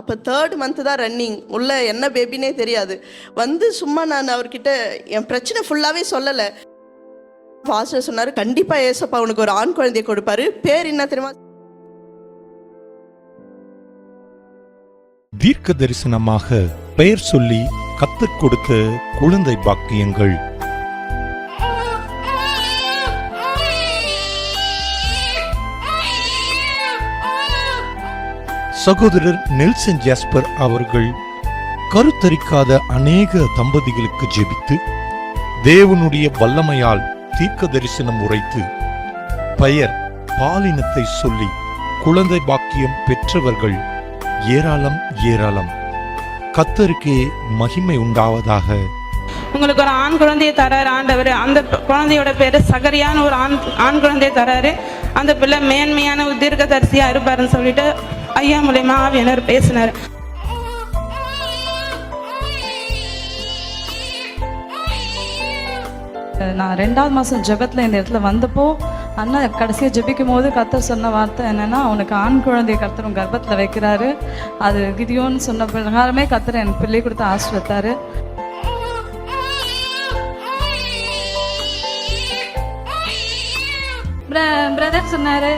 அப்போ 3rd month தான் running. உள்ள என்ன பேபினே தெரியாது. வந்து சும்மா நான் அவர்கிட்ட என் பிரச்சனை ஃபுல்லாகவே சொல்லலை. பாஸ்டர் சொன்னார், கண்டிப்பாக ஏசப்பா உனக்கு ஒரு ஆண் குழந்தைய கொடுப்பாரு. பேர் என்ன தெரியுமா? தீர்க்க தரிசனமாக பெயர் சொல்லி கத்தர் கொடுத்த குழந்தை பாக்கியங்கள். சகோதரர் நெல்சன் ஜாஸ்பர் அவர்கள் கருத்தரிக்காத அநேக தம்பதிகளுக்கு ஜெபித்து தேவனுடைய வல்லமையால் தீர்க்க தரிசனம் உரைத்து பெயர் பாலினத்தை சொல்லி குழந்தை பாக்கியம் பெற்றவர்கள் ஏராளம் ஏராளம். கர்த்தருக்கே மகிமை உண்டாவதாக. உங்களுக்கு ஒரு ஆண் குழந்தையை தராரு ஆண்டவர். அந்த குழந்தையோட பேரு சகரியான ஒரு ஆண் குழந்தையை தராரு. அந்த பிள்ளை மேன்மையான தீர்க்கதரிசியா இருப்பாருன்னு சொல்லிட்டு ஐயா மூலமா ஆவியானவர் பேசினார். நான் 2வது மாதம் ஜெபத்தில் இந்த இடத்துல வந்தப்போ அண்ணா கடைசியாக ஜெபிக்கும் போது கர்த்தர் சொன்ன வார்த்தை என்னென்னா, அவனுக்கு ஆண் குழந்தைய கர்த்தர் உன் கர்ப்பத்தில் வைக்கிறாரு. அது கிதியோன்னு சொன்ன பிரகாரமே கர்த்தர் எனக்கு பிள்ளை கொடுத்து ஆசீர்வதித்தாரு. பிரதர் சொன்னார்,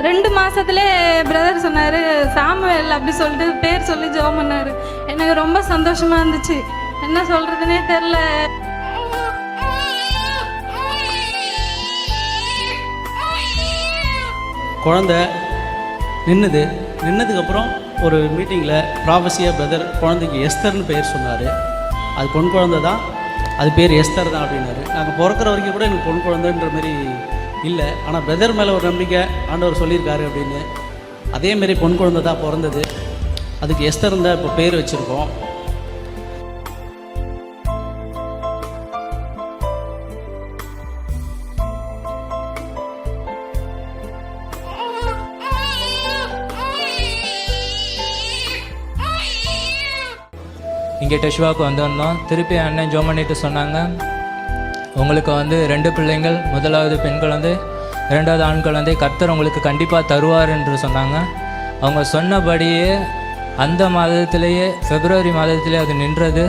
2 மாதத்துலே பிரதர் சொன்னார் சாமுவேல் அப்படி சொல்லிட்டு பேர் சொல்லி ஜெபம் பண்ணார். எனக்கு ரொம்ப சந்தோஷமாக இருந்துச்சு. என்ன சொல்கிறதுனே தெரில. குழந்த நின்னதுக்கப்புறம் ஒரு மீட்டிங்கில் ப்ராஃபஸியாக பிரதர் குழந்தைக்கு எஸ்தர்னு பேர் சொன்னார். அது பொன் குழந்தை தான், அது பேர் எஸ்தர் தான் அப்படின்னாரு. நாங்கள் பிறக்கிற வரைக்கும் கூட எனக்கு பொன் குழந்தைன்ற மாதிரி இல்லை. ஆனால் பிரதர் மேலே ஒரு நம்பிக்கை ஆண்டவர் சொல்லியிருக்காரு அப்படின்னு. அதேமாரி பொன் குழந்தை தான் பிறந்தது. அதுக்கு எஸ்தர் தான் இப்போ பேர் வச்சுருக்கோம். இங்கே டெஷ்வாவுக்கு வந்திருந்தோம். திருப்பி அண்ணன் ஜோம் பண்ணிட்டு சொன்னாங்க, உங்களுக்கு 2 பிள்ளைங்கள், முதலாவது பெண் குழந்தை, 2வது ஆண் குழந்தை கர்த்தர் உங்களுக்கு கண்டிப்பாக தருவார் என்று சொன்னாங்க. அவங்க சொன்னபடியே அந்த மாதத்திலேயே பிப்ரவரி மாதத்திலே அது நின்றது.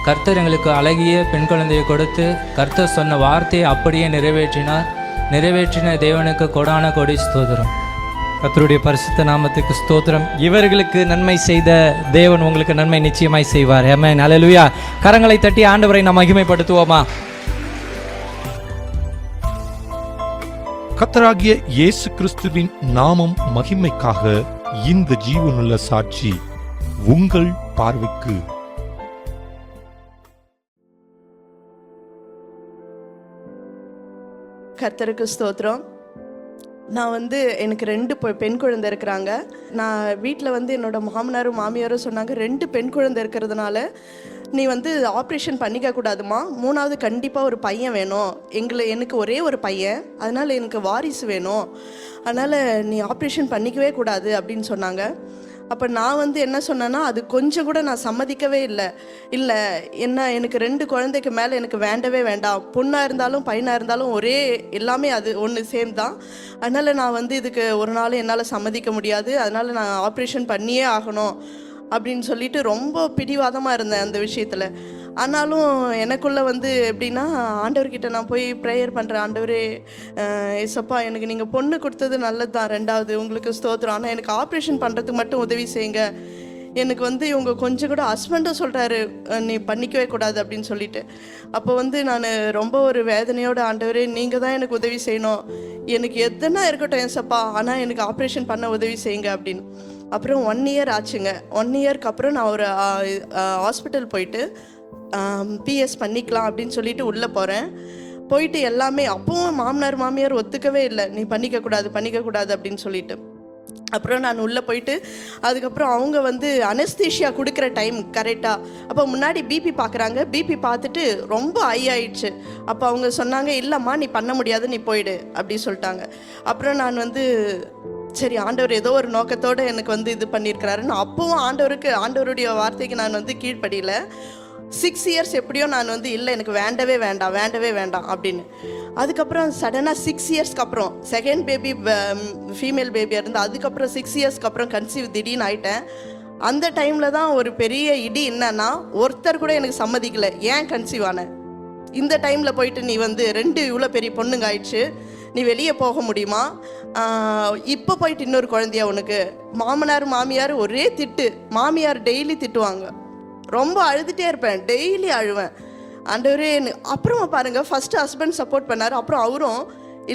கர்த்தர் எங்களுக்கு அழகிய பெண் குழந்தையை கொடுத்து கர்த்தர் சொன்ன வார்த்தையை அப்படியே நிறைவேற்றினார். நிறைவேற்றின தேவனுக்கு கொடான கொடி ஸ்தோத்திரம். கர்த்தருடைய பரிசுத்த நாமத்துக்கு ஸ்தோத்திரம். இவர்களுக்கு நன்மை செய்த தேவன் உங்களுக்கு நன்மை நிச்சயமாய் செய்வார். ஆமென். அல்லேலூயா. கரங்களை தட்டி ஆண்டவரை நாம் மகிமைப்படுத்துவோமா? கர்த்தராகிய இயேசு கிறிஸ்துவின் நாமம் மகிமைக்காக இந்த ஜீவனுள்ள சாட்சி உங்கள் பார்வைக்கு. கர்த்தருக்கு ஸ்தோத்திரம். நான் எனக்கு 2 பெண் குழந்தை இருக்கிறாங்க. நான் வீட்டில் என்னோட மாமனாரும் மாமியாரும் சொன்னாங்க, 2 பெண் குழந்தை இருக்கிறதுனால நீ ஆப்ரேஷன் பண்ணிக்க கூடாதுமா, 3வது கண்டிப்பாக ஒரு பையன் வேணும். எனக்கு ஒரே ஒரு பையன், அதனால் எனக்கு வாரிசு வேணும், அதனால் நீ ஆப்ரேஷன் பண்ணிக்கவே கூடாது அப்படின்னு சொன்னாங்க. அப்போ நான் என்ன சொன்னேன்னா, அது கொஞ்சம் கூட நான் சம்மதிக்கவே இல்லை. எனக்கு 2 குழந்தைக்கு மேலே எனக்கு வேண்டவே வேண்டாம். பொண்ணாக இருந்தாலும் பையனாக இருந்தாலும் ஒரே எல்லாமே அது ஒன்று சேம் தான். அதனால் நான் இதுக்கு ஒரு நாள் என்னால் சம்மதிக்க முடியாது, அதனால் நான் ஆப்ரேஷன் பண்ணியே ஆகணும் அப்படின்னு சொல்லிட்டு ரொம்ப பிடிவாதமாக இருந்தேன் அந்த விஷயத்தில். ஆனாலும் எனக்குள்ளே எப்படின்னா, ஆண்டவர்கிட்ட நான் போய் ப்ரேயர் பண்ணுறேன். ஆண்டவரே ஏசப்பா, எனக்கு நீங்கள் பொண்ணு கொடுத்தது நல்லது தான், 2வது உங்களுக்கு ஸ்தோத்திரம், ஆனால் எனக்கு ஆப்ரேஷன் பண்ணுறதுக்கு மட்டும் உதவி செய்யுங்க. எனக்கு இவங்க கொஞ்சம் கூட ஹஸ்பண்டும் சொல்கிறாரு நீ பண்ணிக்கவே கூடாது அப்படின்னு சொல்லிட்டு. அப்போ நான் ரொம்ப ஒரு வேதனையோட, ஆண்டவரே நீங்கள் தான் எனக்கு உதவி செய்யணும், எனக்கு எதுனா இருக்கட்டும் ஏசப்பா, ஆனால் எனக்கு ஆப்ரேஷன் பண்ண உதவி செய்யுங்க அப்படின்னு. அப்புறம் 1 இயர் ஆச்சுங்க. 1 இயர்க்கு அப்புறம் நான் ஒரு ஹாஸ்பிட்டல் போயிட்டு பிஎஸ் பண்ணிக்கலாம் அப்படின்னு சொல்லிட்டு உள்ளே போகிறேன். போயிட்டு எல்லாமே அப்பவும் மாமனார் மாமியார் ஒத்துக்கவே இல்லை, நீ பண்ணிக்கக்கூடாது அப்படின்னு சொல்லிட்டு. அப்புறம் நான் உள்ளே போயிட்டு அதுக்கப்புறம் அவங்க அனஸ்தீஷியா கொடுக்குற டைம் கரெக்டாக. அப்போ முன்னாடி பிபி பார்க்குறாங்க. பிபி பார்த்துட்டு ரொம்ப ஹை ஆயிடுச்சு. அப்போ அவங்க சொன்னாங்க, இல்லைம்மா நீ பண்ண முடியாது, நீ போயிடு அப்படி சொல்லிட்டாங்க. அப்புறம் நான் சரி, ஆண்டவர் ஏதோ ஒரு நோக்கத்தோடு எனக்கு இது பண்ணியிருக்கிறாருன்னு அப்பவும் ஆண்டவருடைய வார்த்தைக்கு நான் கீழ்ப்படியில் 6 இயர்ஸ் எப்படியோ நான் இல்லை எனக்கு வேண்டவே வேண்டாம் அப்படின்னு. அதுக்கப்புறம் சடனாக 6 இயர்ஸ்க்கு அப்புறம் செகண்ட் பேபி ஃபீமேல் பேபியாக இருந்து அதுக்கப்புறம் 6 இயர்ஸ்க்கு அப்புறம் கன்சீவ் திடீர்னு ஆகிட்டேன். அந்த டைமில் தான் ஒரு பெரிய இடி. என்னன்னா, ஒருத்தர் கூட எனக்கு சம்மதிக்கல, ஏன் கன்சீவ் ஆன, இந்த டைமில் போயிட்டு நீ வந்து 2 இவ்வளோ பெரிய பொண்ணுங்க ஆயிடுச்சு, நீ வெளியே போக முடியுமா, இப்போ போயிட்டு இன்னொரு குழந்தையா உனக்கு. மாமனார் மாமியார் ஒரே திட்டு, மாமியார் டெய்லி திட்டுவாங்க. ரொம்ப அழுதுகிட்டே இருப்பேன், டெய்லி அழுவேன். ஆண்டவரே அப்புறமா பாருங்கள், ஃபஸ்ட்டு ஹஸ்பண்ட் சப்போர்ட் பண்ணார், அப்புறம் அவரும்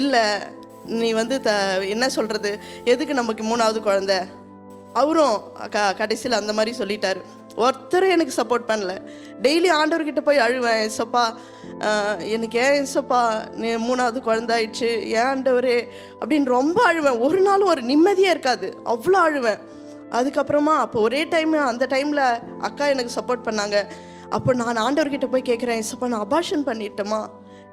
இல்லை நீ வந்து என்ன சொல்கிறது, எதுக்கு நமக்கு 3வது குழந்தை, அவரும் கடைசியில் அந்த மாதிரி சொல்லிட்டாரு. ஒருத்தரும் எனக்கு சப்போர்ட் பண்ணல. டெய்லி ஆண்டவர்கிட்ட போய் அழுவேன், ஏசப்பா எனக்கு ஏன் ஏசப்பா நீ 3வது குழந்தை ஆயிடுச்சு, ஏன் ஆண்டவரே அப்படின்னு ரொம்ப அழுவேன். ஒரு நாளும் ஒரு நிம்மதியே இருக்காது, அவ்வளோ அழுவேன். அதுக்கப்புறமா அப்போ ஒரே டைம் அந்த டைமில் அக்கா எனக்கு சப்போர்ட் பண்ணாங்க. அப்போ நான் ஆண்டவர்கிட்ட போய் கேட்குறேன், ஏசப்பா நான் அபார்ஷன் பண்ணிட்டேமா,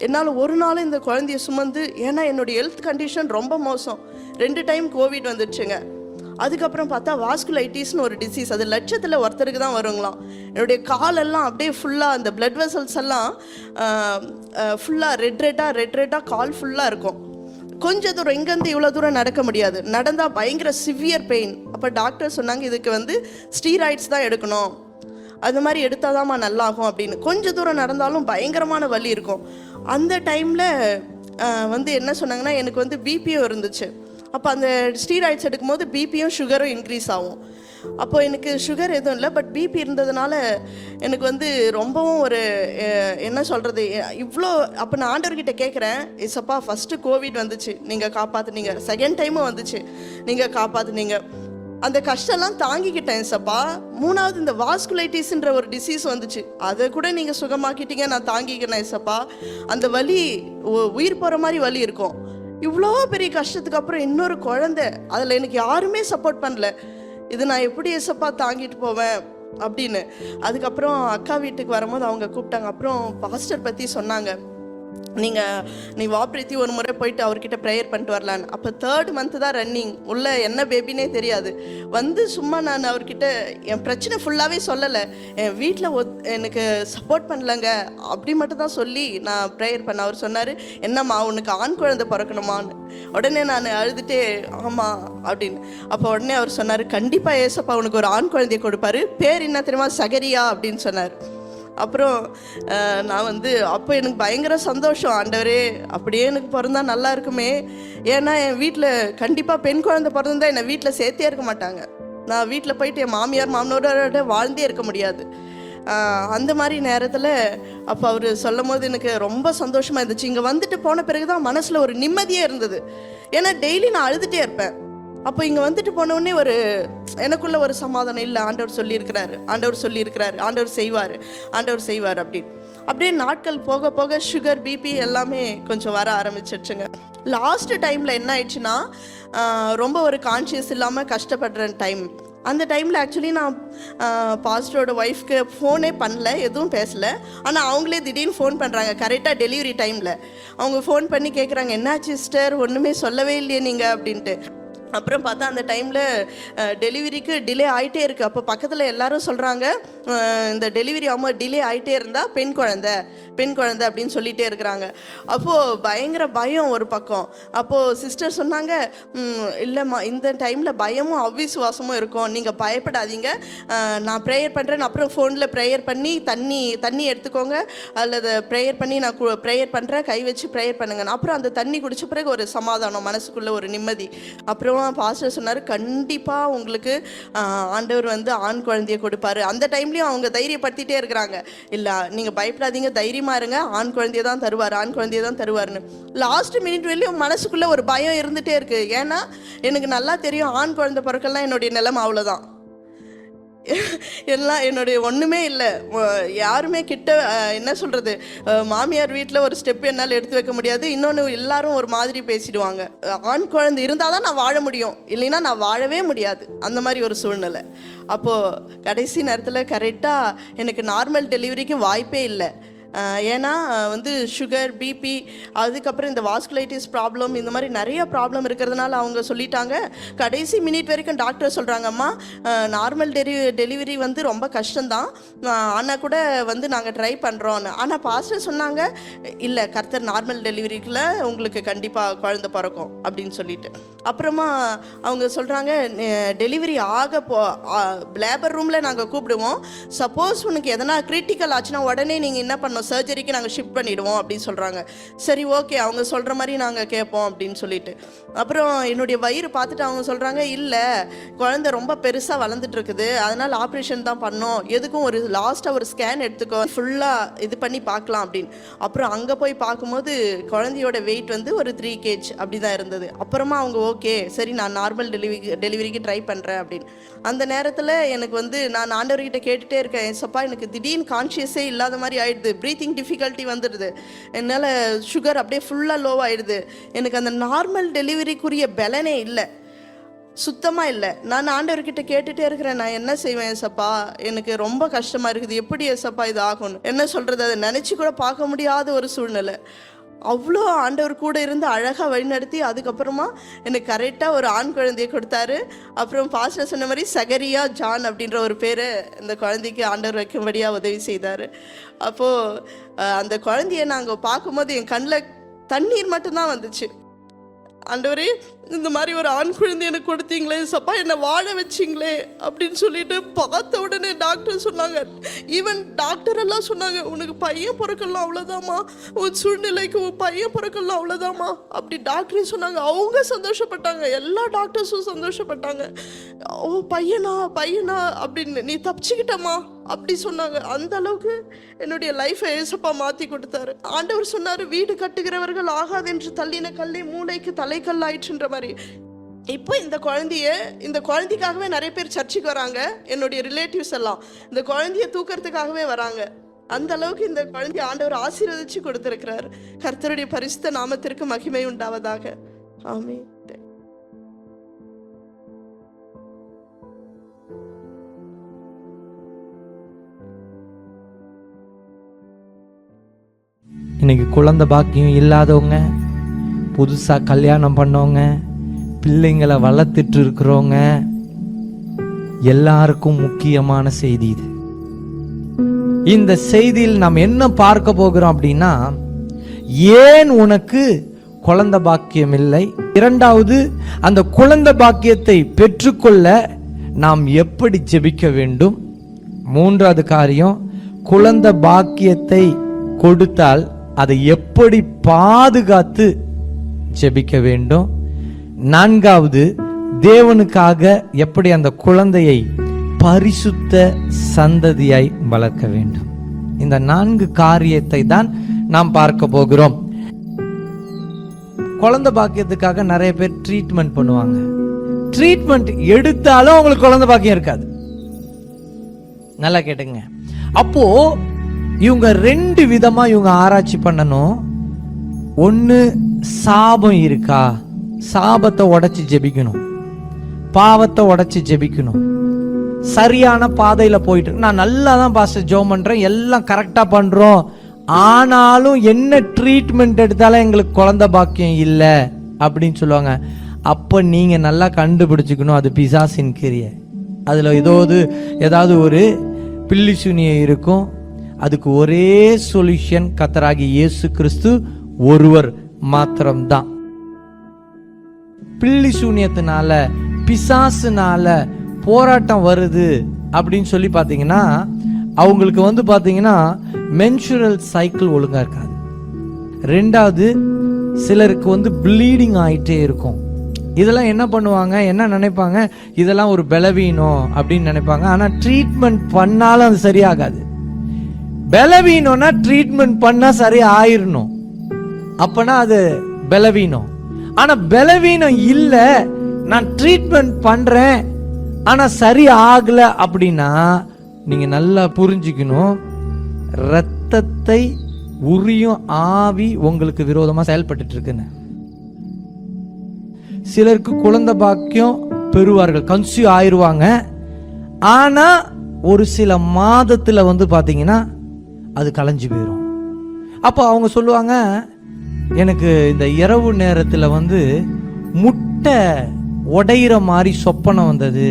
என்னால் ஒரு நாள் இந்த குழந்தைய சுமந்து, ஏன்னா என்னுடைய ஹெல்த் கண்டிஷன் ரொம்ப மோசம். 2 டைம் கோவிட் வந்துடுச்சுங்க. அதுக்கப்புறம் பார்த்தா வாஸ்குலைட்டிஸ்னு ஒரு டிசீஸ், அது லட்சத்தில் ஒருத்தருக்கு தான் வருங்களாம். என்னுடைய காலெல்லாம் அப்படியே ஃபுல்லாக அந்த பிளட் வெசல்ஸ் எல்லாம் ஃபுல்லாக ரெட் ரெட்டாக கால் ஃபுல்லாக இருக்கும். கொஞ்சம் தூரம் இங்கேருந்து இவ்வளோ தூரம் நடக்க முடியாது, நடந்தால் பயங்கர சிவியர் பெயின். அப்போ டாக்டர் சொன்னாங்க, இதுக்கு வந்து ஸ்டீராய்ட்ஸ் தான் எடுக்கணும், அது மாதிரி எடுத்தால் தான்மா நல்லாகும் அப்படின்னு. கொஞ்சம் தூரம் நடந்தாலும் பயங்கரமான வலி இருக்கும். அந்த டைமில் வந்து என்ன சொன்னாங்கன்னா, எனக்கு வந்து பிபியும் இருந்துச்சு. அப்போ அந்த ஸ்டீராய்ட்ஸ் எடுக்கும்போது பிபியும் சுகரும் இன்க்ரீஸ் ஆகும். அப்போது எனக்கு சுகர் எதுவும் இல்லை, பட் பிபி இருந்ததுனால எனக்கு வந்து ரொம்பவும் ஒரு என்ன சொல்கிறது இவ்வளோ. அப்போ நான் ஆண்டவர்கிட்ட கேட்குறேன், ஏசப்பா ஃபஸ்ட்டு கோவிட் வந்துச்சு, நீங்கள் காப்பாற்றுனீங்க, 2nd டைமும் வந்துச்சு, நீங்கள் காப்பாற்றுனீங்க, அந்த கஷ்டம்லாம் தாங்கிக்கிட்டேன் ஏசப்பா. 3வது இந்த வாஸ்குலைட்டிஸ்ன்ற ஒரு டிசீஸ் வந்துச்சு, அதை கூட நீங்கள் சுகமாக்கிட்டீங்க, நான் தாங்கிக்கிறேன் ஏசப்பா. அந்த வலி உயிர் போகிற மாதிரி வலி இருக்கும். இவ்வளோ பெரிய கஷ்டத்துக்கு அப்புறம் இன்னொரு குழந்தை, அதில் எனக்கு யாருமே சப்போர்ட் பண்ணல, இது நான் எப்படி ஏசப்பா தாங்கிட்டு போவேன் அப்படின்னு. அதுக்கப்புறம் அக்கா வீட்டுக்கு வரும்போது அவங்க கூப்பிட்டாங்க. அப்புறம் பாஸ்டர் பற்றி சொன்னாங்க, நீ வாப்ரீத்தி ஒரு முறை போயிட்டு அவர்கிட்ட ப்ரேயர் பண்ணிட்டு வரலான்னு. அப்போ 3rd மந்த்து தான் ரன்னிங், உள்ள என்ன பேபினே தெரியாது. வந்து சும்மா நான் அவர்கிட்ட என் பிரச்சனை ஃபுல்லாகவே சொல்லலை, என் வீட்டில் எனக்கு சப்போர்ட் பண்ணலங்க அப்படி மட்டும் தான் சொல்லி நான் ப்ரேயர் பண்ண. அவர் சொன்னார், என்னம்மா உனக்கு ஆண் குழந்தை பிறக்கணுமான்னு. உடனே நான் அழுதுகிட்டே ஆமாம் அப்படின்னு. அப்போ உடனே அவர் சொன்னார், கண்டிப்பாக ஏசப்பா உனக்கு ஒரு ஆண் குழந்தைய கொடுப்பாரு, பேர் என்ன தெரியுமா, சகரியா அப்படின்னு சொன்னார். அப்புறம் நான் வந்து அப்போ எனக்கு பயங்கர சந்தோஷம், ஆண்டவரே அப்படியே எனக்கு பிறந்தா நல்லா இருக்குமே. ஏன்னா என் வீட்டில் கண்டிப்பாக பெண் குழந்தை பிறந்தா என்னை வீட்டில் சேர்த்தே இருக்க மாட்டாங்க, நான் வீட்டில் போயிட்டு என் மாமியார் மாமனோட வாழ்ந்தே இருக்க முடியாது. அந்த மாதிரி நேரத்தில் அப்போ அவர் சொல்லும் போது எனக்கு ரொம்ப சந்தோஷமாக இருந்துச்சு. இங்கே வந்துட்டு போன பிறகு தான் மனசில் ஒரு நிம்மதியே இருந்தது. ஏன்னா டெய்லி நான் அழுதுகிட்டே இருப்பேன். அப்போ இங்கே வந்துட்டு போனோடனே ஒரு எனக்குள்ள ஒரு சமாதானம், இல்லை ஆண்டவர் சொல்லியிருக்கிறாரு, ஆண்டவர் செய்வார் அப்படின்னு. அப்படியே நாட்கள் போக போக சுகர் பிபி எல்லாமே கொஞ்சம் வர ஆரம்பிச்சிடுச்சுங்க. லாஸ்ட் டைமில் என்ன ஆயிடுச்சுன்னா, ரொம்ப ஒரு கான்ஷியஸ் இல்லாமல் கஷ்டப்படுற டைம். அந்த டைமில் ஆக்சுவலி நான் பாஸ்டரோட ஒய்ஃப்க்கு ஃபோனே பண்ணல, எதுவும் பேசலை. ஆனால் அவங்களே திடீர்னு ஃபோன் பண்ணுறாங்க கரெக்டாக டெலிவரி டைமில். அவங்க ஃபோன் பண்ணி கேட்குறாங்க, என்னாச்சு சிஸ்டர், ஒன்றுமே சொல்லவே இல்லையே நீங்கள் அப்படின்ட்டு. அப்புறம் பார்த்தா அந்த டைமில் டெலிவரிக்கு டிலே ஆகிட்டே இருக்குது. அப்போ பக்கத்தில் எல்லாரும் சொல்கிறாங்க, இந்த டெலிவரி டிலே ஆகிட்டே இருந்தால் பெண் குழந்தை அப்படின்னு சொல்லிகிட்டே இருக்கிறாங்க. அப்போது பயங்கர பயம் ஒரு பக்கம். அப்போது சிஸ்டர் சொன்னாங்க, இல்லைம்மா இந்த டைமில் பயமும் அவ்விசுவாசமும் இருக்கும், நீங்கள் பயப்படாதீங்க, நான் ப்ரேயர் பண்ணுறேன், அப்புறம் ஃபோனில் ப்ரேயர் பண்ணி தண்ணி எடுத்துக்கோங்க, அல்லது ப்ரேயர் பண்ணி நான் ப்ரேயர் பண்ணுறேன், கை வச்சு ப்ரேயர் பண்ணுங்க. அப்புறம் அந்த தண்ணி குடிச்ச பிறகு ஒரு சமாதானம், மனசுக்குள்ளே ஒரு நிம்மதி. அப்புறம் பாஸ்டர் சொன்னார், கண்டிப்பாக உங்களுக்கு ஆண்டவர் வந்து ஆண் குழந்தைய கொடுப்பாரு. அந்த டைம்லேயும் அவங்க தைரியப்படுத்திட்டே இருக்கிறாங்க, இல்லை நீங்கள் பயப்படாதீங்க, தைரியமாக இருங்க, ஆண் குழந்தைய தான் தருவாருன்னு. லாஸ்ட் மினிட் வெளியும் மனசுக்குள்ளே ஒரு பயம் இருந்துகிட்டே இருக்குது. ஏன்னா எனக்கு நல்லா தெரியும், ஆண் குழந்தை பிறக்கலாம் என்னுடைய நிலைமை அவ்வளோதான், எல்லாம் என்னுடைய ஒன்றுமே இல்லை. யாருமே கிட்ட என்ன சொல்கிறது, மாமியார் வீட்டில் ஒரு ஸ்டெப் என்னால் எடுத்து வைக்க முடியாது. இன்னொன்று எல்லாரும் ஒரு மாதிரி பேசிடுவாங்க. ஆண் குழந்தை இருந்தால் தான் நான் வாழ முடியும், இல்லைன்னா நான் வாழவே முடியாது, அந்த மாதிரி ஒரு சூழ்நிலை. அப்போது கடைசி நேரத்தில் கரெக்டாக எனக்கு நார்மல் டெலிவரிக்கு வாய்ப்பே இல்லை. ஏன்னா வந்து சுகர், பிபி, அதுக்கப்புறம் இந்த வாஸ்குலைட்டிஸ் ப்ராப்ளம், இந்த மாதிரி நிறைய ப்ராப்ளம் இருக்கிறதுனால அவங்க சொல்லிட்டாங்க. கடைசி மினிட் வரைக்கும் டாக்டர் சொல்கிறாங்கம்மா நார்மல் டெலிவரி வந்து ரொம்ப கஷ்டம்தான், ஆனால் கூட வந்து நாங்கள் ட்ரை பண்ணுறோன்னு. ஆனால் பாஸ்டர் சொன்னாங்க இல்லை, கர்த்தர் நார்மல் டெலிவரிக்குள்ள உங்களுக்கு கண்டிப்பாக குழந்தை பிறக்கும் அப்படின்னு சொல்லிட்டு. அப்புறமா அவங்க சொல்கிறாங்க டெலிவரி ஆக லேபர் ரூமில் நாங்கள் கூப்பிடுவோம், சப்போஸ் உனக்கு எதனா கிரிட்டிக்கல் ஆச்சுன்னா உடனே நீங்கள் என்ன பண்ணோம், சர்ஜரிக்கு நாங்கள் ஷிஃப்ட் பண்ணிவிடுவோம் அப்படின்னு சொல்கிறாங்க. சரி ஓகே, அவங்க சொல்கிற மாதிரி நாங்கள் கேட்போம் அப்படின்னு சொல்லிட்டு. அப்புறம் என்னுடைய வயிறு பார்த்துட்டு அவங்க சொல்கிறாங்க இல்லை, குழந்தை ரொம்ப பெருசாக வளர்ந்துட்டு இருக்குது, அதனால் ஆப்ரேஷன் தான் பண்ணோம், எதுக்கும் ஒரு லாஸ்ட்டாக ஒரு ஸ்கேன் எடுத்துக்கோ, ஃபுல்லாக இது பண்ணி பார்க்கலாம் அப்படின்னு. அப்புறம் அங்கே போய் பார்க்கும்போது குழந்தையோட வெயிட் வந்து ஒரு 3 kg அப்படி தான் இருந்தது. அப்புறமா அவங்க ஓகே சரி நான் நார்மல் டெலிவரிக்கு ட்ரை பண்ணுறேன் அப்படின்னு. அந்த நேரத்தில் எனக்கு வந்து நான் ஆண்டவர்கிட்ட கேட்டுகிட்டே இருக்கேன், ஏசப்பா எனக்கு திடீர்னு கான்ஷியஸே இல்லாத மாதிரி ஆயிடுது, ப்ரீத்திங் டிஃபிகல்ட்டி வந்துடுது, என்னால் சுகர் அப்படியே ஃபுல்லாக லோ ஆகிடுது, எனக்கு அந்த நார்மல் டெலிவரிக்குரிய பலனே இல்லை, சுத்தமாக இல்லை. நான் ஆண்டவர்கிட்ட கேட்டுகிட்டே இருக்கிறேன், நான் என்ன செய்வேன் ஏசப்பா, எனக்கு ரொம்ப கஷ்டமாக இருக்குது, எப்படி ஏசப்பா இது ஆகணும், என்ன சொல்கிறது, அதை நினச்சி கூட பார்க்க முடியாத ஒரு சூழ்நிலை. அவ்வளோ ஆண்டவர் கூட இருந்து அழகாக வழிநடத்தி அதுக்கப்புறமா எனக்கு கரெக்டாக ஒரு ஆண் குழந்தையை கொடுத்தாரு. அப்புறம் பாஸ்டர் சொன்ன மாதிரி சகரியா ஜான் அப்படின்ற ஒரு பேரை இந்த குழந்தைக்கு ஆண்டவர் வைக்கும்படியாக உதவி செய்தார். அப்போது அந்த குழந்தைய நாங்கள் பார்க்கும்போது என் கண்ணில் தண்ணீர் மட்டும்தான் வந்துச்சு. ஆண்டவரே இந்த மாதிரி ஒரு ஆண் குழந்தை எனக்கு கொடுத்தீங்களே சப்பா, என்னை வாழ வச்சிங்களே அப்படின்னு சொல்லிட்டு பார்த்த உடனே டாக்டர் சொன்னாங்க, ஈவன் டாக்டர் எல்லாம் சொன்னாங்க உனக்கு பையன் பிறக்கலாம் அவ்வளோதாம்மா, உன் சூழ்நிலைக்கு உன் பையன் பிறக்கலாம் அவ்வளோதாம்மா அப்படி டாக்டரே சொன்னாங்க. அவங்க சந்தோஷப்பட்டாங்க, எல்லா டாக்டர்ஸும் சந்தோஷப்பட்டாங்க. ஓ பையனா பையனா அப்படின்னு, நீ தப்பிச்சுக்கிட்டம்மா அப்படி சொன்னாங்க. அந்த அளவுக்கு என்னுடைய லைஃப்பை ஏசப்பா மாற்றி கொடுத்தாரு. ஆண்டவர் சொன்னார், வீடு கட்டுகிறவர்கள் ஆகாது என்று தள்ளின கல்லை மூளைக்கு தலைக்கல் ஆயிற்றுன்ற மாதிரி. இப்போ இந்த குழந்தைக்காகவே நிறைய பேர் சர்ச்சுக்கு வராங்க, என்னுடைய ரிலேட்டிவ்ஸ் எல்லாம் இந்த குழந்தைய தூக்கிறதுக்காகவே வராங்க. அந்த அளவுக்கு இந்த குழந்தைய ஆண்டவர் ஆசீர்வதிச்சு கொடுத்திருக்கிறார். கர்த்தருடைய பரிசுத்த நாமத்திற்கு மகிமை உண்டாவதாக. ஆமென். இன்னைக்கு குழந்தை பாக்கியம் இல்லாதவங்க, புதுசாக கல்யாணம் பண்ணவங்க, பிள்ளைங்களை வளர்த்துட்டு இருக்கிறவங்க எல்லாருக்கும் முக்கியமான செய்தி இது. இந்த செய்தியில் நாம் என்ன பார்க்க போகிறோம் அப்படின்னா, ஏன் உனக்கு குழந்தை பாக்கியம் இல்லை, இரண்டாவது அந்த குழந்தை பாக்கியத்தை பெற்றுக்கொள்ள நாம் எப்படி ஜெபிக்க வேண்டும், மூன்றாவது காரியம் குழந்தை பாக்கியத்தை கொடுத்தால் அதை எப்படி பாதுகாத்து ஜெபிக்க வேண்டும், நான்காவது தேவனுக்காக எப்படி அந்த குழந்தையை பரிசுத்த சந்ததியாய் வளர்க்க வேண்டும். இந்த 4 காரியத்தை தான் நாம் பார்க்க போகிறோம். குழந்தை பாக்கியத்துக்காக நிறைய பேர் ட்ரீட்மெண்ட் பண்ணுவாங்க. ட்ரீட்மெண்ட் எடுத்தாலும் அவங்களுக்கு குழந்தை பாக்கியம் இருக்காது. நல்லா கேட்டுங்க. அப்போ இவங்க 2 விதமா இவங்க ஆராய்ச்சி பண்ணணும். ஒன்று, சாபம் இருக்கா, சாபத்தை உடைச்சு ஜெபிக்கணும், பாவத்தை உடைச்சு ஜெபிக்கணும். சரியான பாதையில போயிட்டு நான் நல்லா தான் பாஸ்டர் ஜெபம் பண்றேன், எல்லாம் கரெக்டா பண்றோம், ஆனாலும் என்ன ட்ரீட்மெண்ட் எடுத்தாலும் எங்களுக்கு குழந்தை பாக்கியம் இல்லை அப்படின்னு சொல்லுவாங்க. அப்போ நீங்க நல்லா கண்டுபிடிச்சுக்கணும், அது பிசாசின் கிரியை. அதுல ஏதாவது ஒரு பில்லி சூனியம் இருக்கும். அதுக்கு ஒரே சொல்யூஷன் கர்த்தராகிய இயேசு கிறிஸ்து ஒருவர் மாத்திரம்தான். பில்லி சூனியத்தினால, பிசாசுனால போராட்டம் வருது அப்படின்னு சொல்லி பார்த்தீங்கன்னா, அவங்களுக்கு பார்த்தீங்கன்னா மென்சுரல் சைக்கிள் ஒழுங்கா இருக்காது. ரெண்டாவது, சிலருக்கு ப்ளீடிங் ஆயிட்டே இருக்கும். இதெல்லாம் என்ன பண்ணுவாங்க, என்ன நினைப்பாங்க, இதெல்லாம் ஒரு பலவீனம் அப்படின்னு நினைப்பாங்க. ஆனால் ட்ரீட்மெண்ட் பண்ணாலும் அது சரியாகாது. பலவீனம்னா ட்ரீட்மெண்ட் பண்ணா சரி ஆயிரணும், அப்பனா அது பலவீனம். ஆனா பலவீனம் இல்ல, நான் ட்ரீட்மெண்ட் பண்றேன் ஆனா சரி ஆகல அப்படின்னா நீங்க நல்லா புரிஞ்சுக்கணும், ரத்தத்தை உரியும் ஆவி உங்களுக்கு விரோதமா செயல்பட்டு இருக்குன்னு. சிலருக்கு குழந்தை பாக்கியம் பெறுவார்கள், கன்சியூவ் ஆயிருவாங்க. ஆனா ஒரு சில மாதத்துல பாத்தீங்கன்னா அது கலைஞ்சு போயிடும். அப்போ அவங்க சொல்லுவாங்க, எனக்கு இந்த இரவு நேரத்தில் வந்து முட்டை உடையிற மாதிரி சொப்பனம் வந்தது,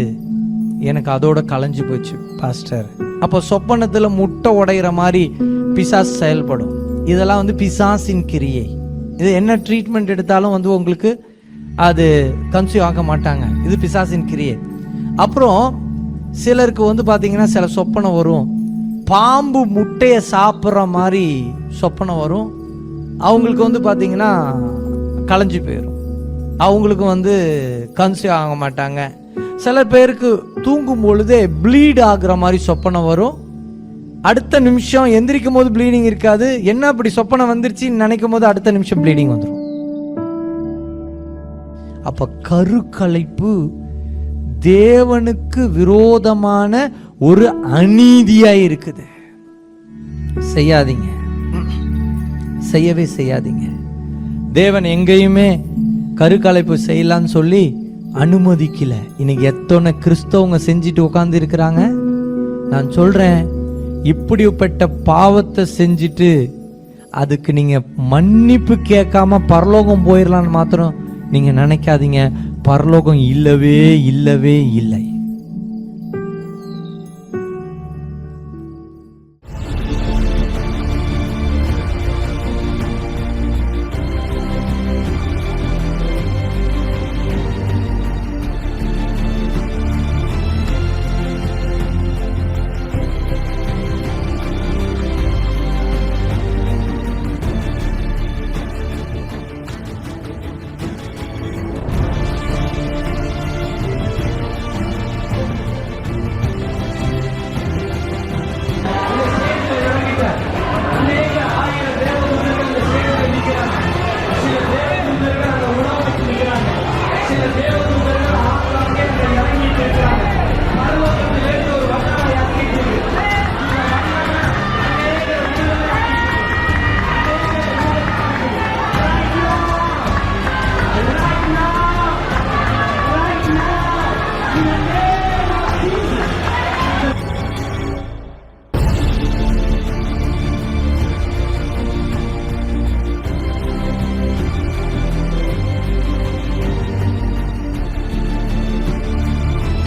எனக்கு அதோட கலைஞ்சு போச்சு பாஸ்டர். அப்போ சொப்பனத்தில் முட்டை உடையிற மாதிரி பிசாசு செயல்படும். இதெல்லாம் வந்து பிசாசின் கிரியை. இது என்ன ட்ரீட்மெண்ட் எடுத்தாலும் வந்து உங்களுக்கு அது கன்சியூவ் ஆக மாட்டாங்க. இது பிசாசின் கிரியை. அப்புறம் சிலருக்கு வந்து பார்த்தீங்கன்னா சில சொப்பனம் வரும், பாம்பு முட்டையை சாப்பிட்ற மாதிரி சொப்பனம் வரும். அவங்களுக்கு வந்து பார்த்தீங்கன்னா கலைஞ்சு போயிடும், அவங்களுக்கு வந்து கன்சியூவ் ஆக மாட்டாங்க. சில பேருக்கு தூங்கும் பொழுதே ப்ளீட் ஆகுற மாதிரி சொப்பனம் வரும். அடுத்த நிமிஷம் எந்திரிக்கும் போது ப்ளீடிங் இருக்காது. என்ன அப்படி சொப்பனம் வந்துருச்சுன்னு நினைக்கும் போது அடுத்த நிமிஷம் ப்ளீடிங் வந்துடும். அப்ப கருக்கலைப்பு தேவனுக்கு விரோதமான ஒரு அநீதியா இருக்குது. செய்யாதீங்க, செய்யவே செய்யாதீங்க. தேவன் எங்கேயுமே கருக்கலைப்பு செய்யலான்னு சொல்லி அனுமதிக்கல. இன்னைக்கு எத்தனை கிறிஸ்தவங்க செஞ்சுட்டு உட்கார்ந்து இருக்கிறாங்க. நான் சொல்றேன், இப்படிப்பட்ட பாவத்தை செஞ்சுட்டு அதுக்கு நீங்க மன்னிப்பு கேட்காம பரலோகம் போயிடலான்னு மாத்திரம் நீங்க நினைக்காதீங்க. பரலோகம் இல்லவே இல்லவே இல்லை.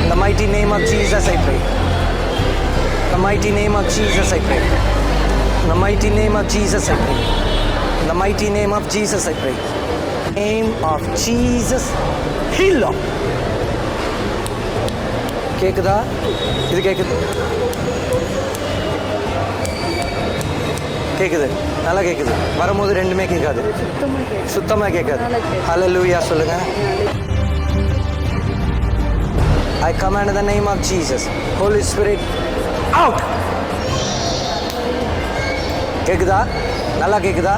In the mighty name of Jesus I pray. In the mighty name of Jesus I pray. In the mighty name of Jesus I pray. In the mighty name of Jesus I pray. Name of Jesus heal. கேக்குதா? இது கேக்குது? கேக்குது, நல்லா கேக்குது. வரும்போது ரெண்டுமே கேட்காது, சுத்தமாக கேட்காது. ஹல்லேலூயா சொல்லுங்க. I command in the name of Jesus. Holy Spirit, out. கேக்குதா? நல்லா கேக்குதா?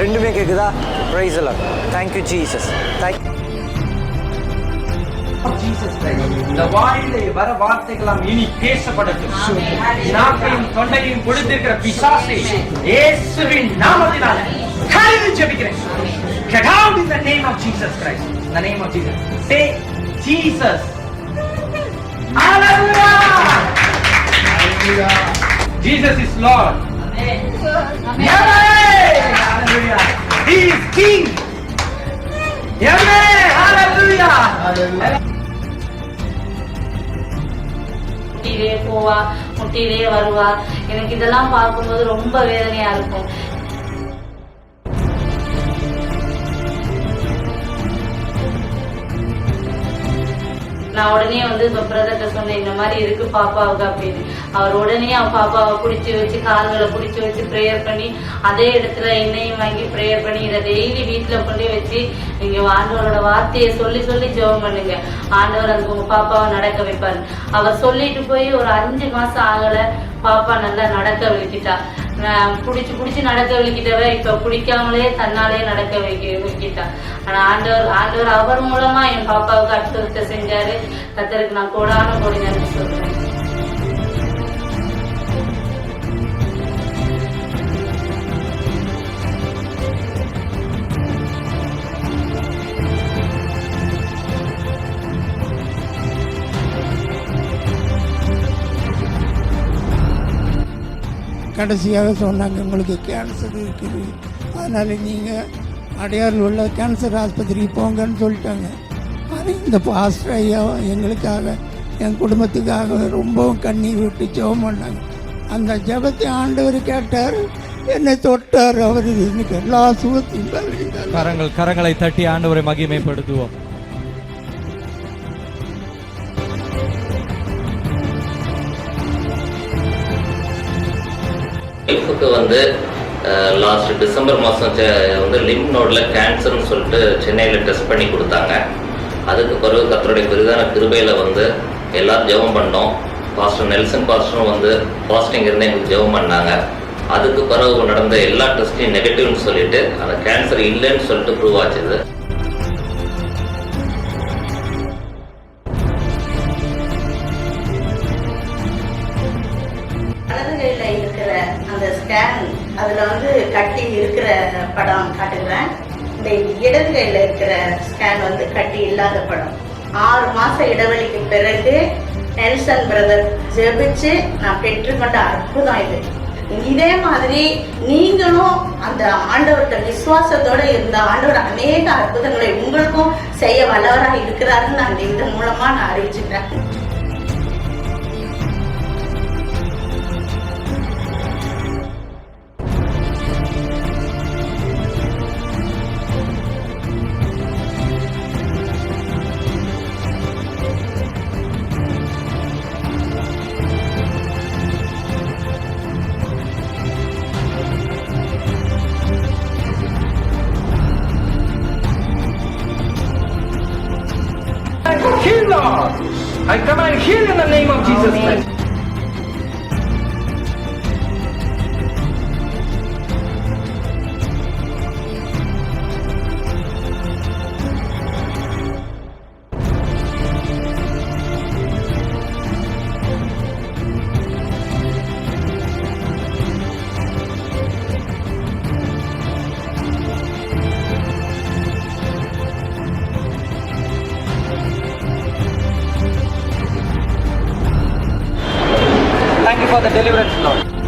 ரெண்டுமே கேக்குதா? Praise the Lord. Thank you Jesus. Thank you. Jesus Christ. இந்த வாயிலே வர வார்த்தைகளாம் இனி பேசப்படட்டும். நாக்கையும் தொண்டையும் கொடுத்திருக்கிற பிசாசை இயேசுவின் நாமத்தினால கடிந்து ஜெபிக்கிறேன். Get out in the name of Jesus Christ. In the name of Jesus. Say Jesus. Hallelujah. Hallelujah. Jesus is Lord. Amen. Amen. Hallelujah. He is King. Amen. Hallelujah. Hallelujah. முட்டிலே போவா, முட்டிலே வருவா. எனக்கு இதெல்லாம் பார்க்கும்போது ரொம்ப வேதனையா இருக்கும். நான் உடனே வந்து பிரதர்கிட்ட சொன்னேன், இந்த மாதிரி இருக்கு பாப்பாவுக்கு அப்படின்னு. அவர் உடனே பாப்பாவை பிடிச்சி வச்சு கால்களை பிடிச்சி வச்சு ப்ரேயர் பண்ணி அதே இடத்துல எண்ணெயும் வாங்கி ப்ரேயர் பண்ணி இதை டெய்லி வீட்டில் கொண்டே வச்சு நீங்க ஆண்டவரோட வார்த்தையை சொல்லி சொல்லி ஜெபம் பண்ணுங்க. ஆண்டவர் அதுக்கு உங்க பாப்பாவை நடக்க வைப்பாரு. அவர் சொல்லிட்டு போய் ஒரு 5 மாசம் ஆகல, பாப்பா நல்லா நடக்க வைக்கிட்டா. புடிச்சு நடக்க வைக்கிட்டவ இப்ப பிடிக்காமலே தன்னாலே நடக்க வைக்கிட்டா. ஆனா ஆண்டவர் அவர் மூலமா என் பாப்பாவுக்கு அற்புதத்தை செஞ்சாரு. கர்த்தருக்கு நான் கோடான கோடி நன்றி சொல்றேன். கடைசியாக சொன்னாங்க, உங்களுக்கு கேன்சர் இருக்குது, அதனால் நீங்கள் அடையாறில் உள்ள கேன்சர் ஆஸ்பத்திரிக்கு போங்கன்னு சொல்லிட்டாங்க. அது இந்த பாஸ்டர் ஐயா எங்களுக்காக, என் குடும்பத்துக்காக ரொம்பவும் கண்ணீர் விட்டு ஜெபம் பண்ணாங்க. அந்த ஜெபத்தை ஆண்டவர் கேட்டார், என்னை தொட்டார். அவர் இன்னைக்கு எல்லா சுகத்தையும் கரங்களை தட்டி ஆண்டவரை மகிமைப்படுத்துவோம். ஒய்ஃபுக்கு வந்து லாஸ்ட் டிசம்பர் மாதம் வந்து லிம்ப் நோடில் கேன்சர்னு சொல்லிட்டு சென்னையில் டெஸ்ட் பண்ணி கொடுத்தாங்க. அதுக்கு பிறகு கர்த்தருடைய பெரிதான கிருபையில் வந்து எல்லோரும் ஜெபம் பண்ணோம். பாஸ்டர் நெல்சன் பாஸ்டரும் வந்து பாஸ்டிங் இருந்து எங்களுக்கு ஜெபம் பண்ணாங்க. அதுக்கு பிறகு நடந்த எல்லா டெஸ்ட்டையும் நெகட்டிவ்னு சொல்லிட்டு அந்த கேன்சர் இல்லைன்னு சொல்லிட்டு ப்ரூவ் ஆச்சுது. வலதுகையில் இருக்கிற அந்த ஸ்கேன், அதில் வந்து கட்டி இருக்கிற படம் காட்டுகிறேன். இந்த இடது கையில் இருக்கிற ஸ்கேன் வந்து கட்டி இல்லாத படம். 6 மாச இடைவெளிக்கு பிறகு நெல்சன் பிரதர் ஜெபிச்சு நான் பெற்றுக்கொண்ட அற்புதம் இது. இதே மாதிரி நீங்களும் அந்த ஆண்டவர்கிட்ட விசுவாசத்தோட இருந்த ஆண்டவர் அநேக அற்புதங்களை உங்களுக்கும் செய்ய வல்லவராக இருக்கிறாருன்னு நான் இதன் மூலமா நான் அறிவிச்சுக்கிறேன். Heal, Lord. I command heal in the name of Jesus Christ. For the deliverance, Lord.